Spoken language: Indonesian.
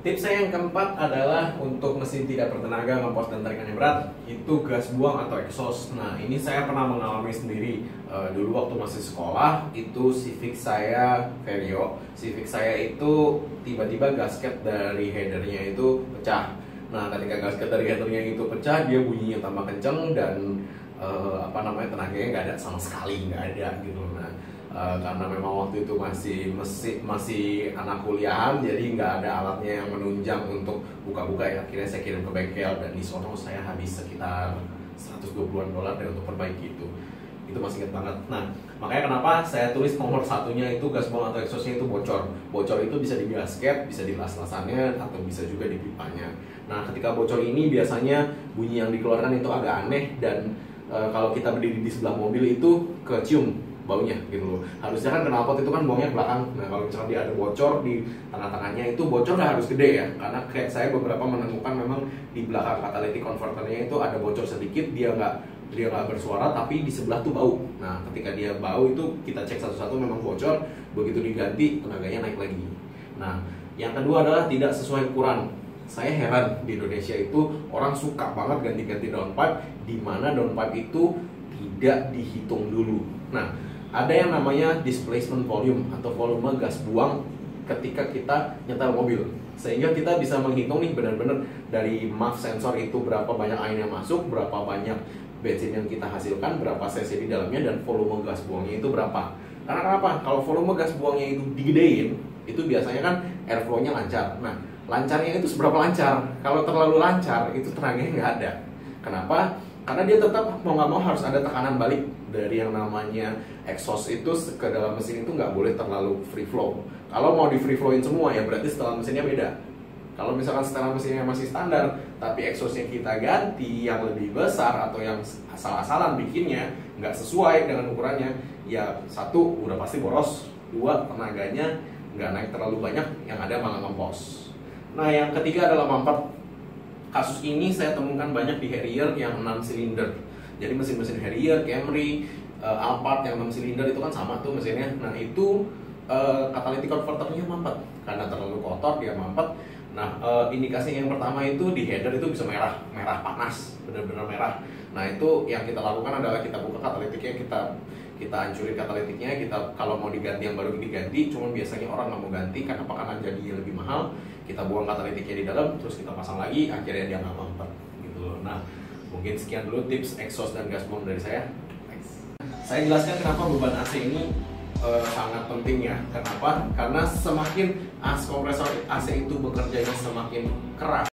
Tips saya yang keempat adalah untuk mesin tidak bertenaga, ngepos dan tarikannya berat, itu gas buang atau exhaust. Nah, ini saya pernah mengalami sendiri. Dulu waktu masih sekolah, itu Civic saya Vario. Civic saya itu tiba-tiba gasket dari headernya itu pecah. Nah, ketika gasket dari headernya itu pecah, dia bunyinya tambah kenceng dan tenaganya nggak ada sama sekali, nggak ada gitu. Nah, karena memang waktu itu masih anak kuliahan, jadi nggak ada alatnya yang menunjang untuk buka-buka ya. Akhirnya saya kirim ke bengkel dan di sono saya habis sekitar $120 dan untuk perbaiki itu masih inget banget. Nah, makanya kenapa saya tulis nomor satunya itu gas buang atau exhaustnya itu bocor. Bocor itu bisa di gasket, bisa di las-lasannya, atau bisa juga di pipanya. Nah, ketika bocor ini biasanya bunyi yang dikeluarkan itu agak aneh dan kalau kita berdiri di sebelah mobil itu kecium baunya gitu loh. Harusnya kan knalpot itu kan buangnya ke belakang. Nah, kalau misalnya dia ada bocor di tengah-tengahnya, itu bocor nggak harus gede ya, karena kayak saya beberapa menemukan memang di belakang catalytic converternya itu ada bocor sedikit, dia nggak bersuara tapi di sebelah tuh bau. Nah, ketika dia bau itu kita cek satu-satu, memang bocor, begitu diganti tenaganya naik lagi. Nah, yang kedua adalah tidak sesuai ukuran. Saya heran di Indonesia itu orang suka banget ganti-ganti downpipe, di mana downpipe itu tidak dihitung dulu. Nah, ada yang namanya displacement volume atau volume gas buang ketika kita nyetel mobil, sehingga kita bisa menghitung nih benar-benar dari MAF sensor itu berapa banyak air yang masuk, berapa banyak bensin yang kita hasilkan, berapa cc di dalamnya, dan volume gas buangnya itu berapa. Karena kenapa? Kalau volume gas buangnya itu digedein, itu biasanya kan airflow-nya lancar. Nah, lancarnya itu seberapa lancar? Kalau terlalu lancar, itu tenaganya nggak ada. Kenapa? Karena dia tetap mau nggak mau harus ada tekanan balik dari yang namanya exhaust itu ke dalam mesin itu nggak boleh terlalu free flow. Kalau mau di free flowin semua ya berarti setelan mesinnya beda. Kalau misalkan setelan mesinnya masih standar tapi exhaustnya kita ganti yang lebih besar atau yang asal-asalan bikinnya nggak sesuai dengan ukurannya, ya satu udah pasti boros, dua tenaganya nggak naik terlalu banyak, yang ada malah ngempos. Nah, yang ketiga adalah mampet. Kasus ini saya temukan banyak di Harrier yang 6 silinder. Jadi mesin-mesin Harrier, Camry, Alphard yang 6 silinder itu kan sama tuh mesinnya. Nah, itu catalytic converternya mampet. Karena terlalu kotor dia mampet. Nah, indikasi yang pertama itu di header itu bisa merah panas, benar-benar merah. Nah, itu yang kita lakukan adalah kita buka katalitiknya, kita hancurin katalitiknya, kita kalau mau diganti yang baru diganti, cuman biasanya orang nggak mau ganti karena jadinya lebih mahal. Kita buang katalitiknya di dalam, terus kita pasang lagi, akhirnya dia nggak mampet gitu loh. Nah, mungkin sekian dulu tips exhaust dan gas buang dari saya. Thanks. Saya jelaskan kenapa beban AC ini sangat penting ya. Kenapa? Karena semakin kompresor AC itu bekerjanya semakin keras,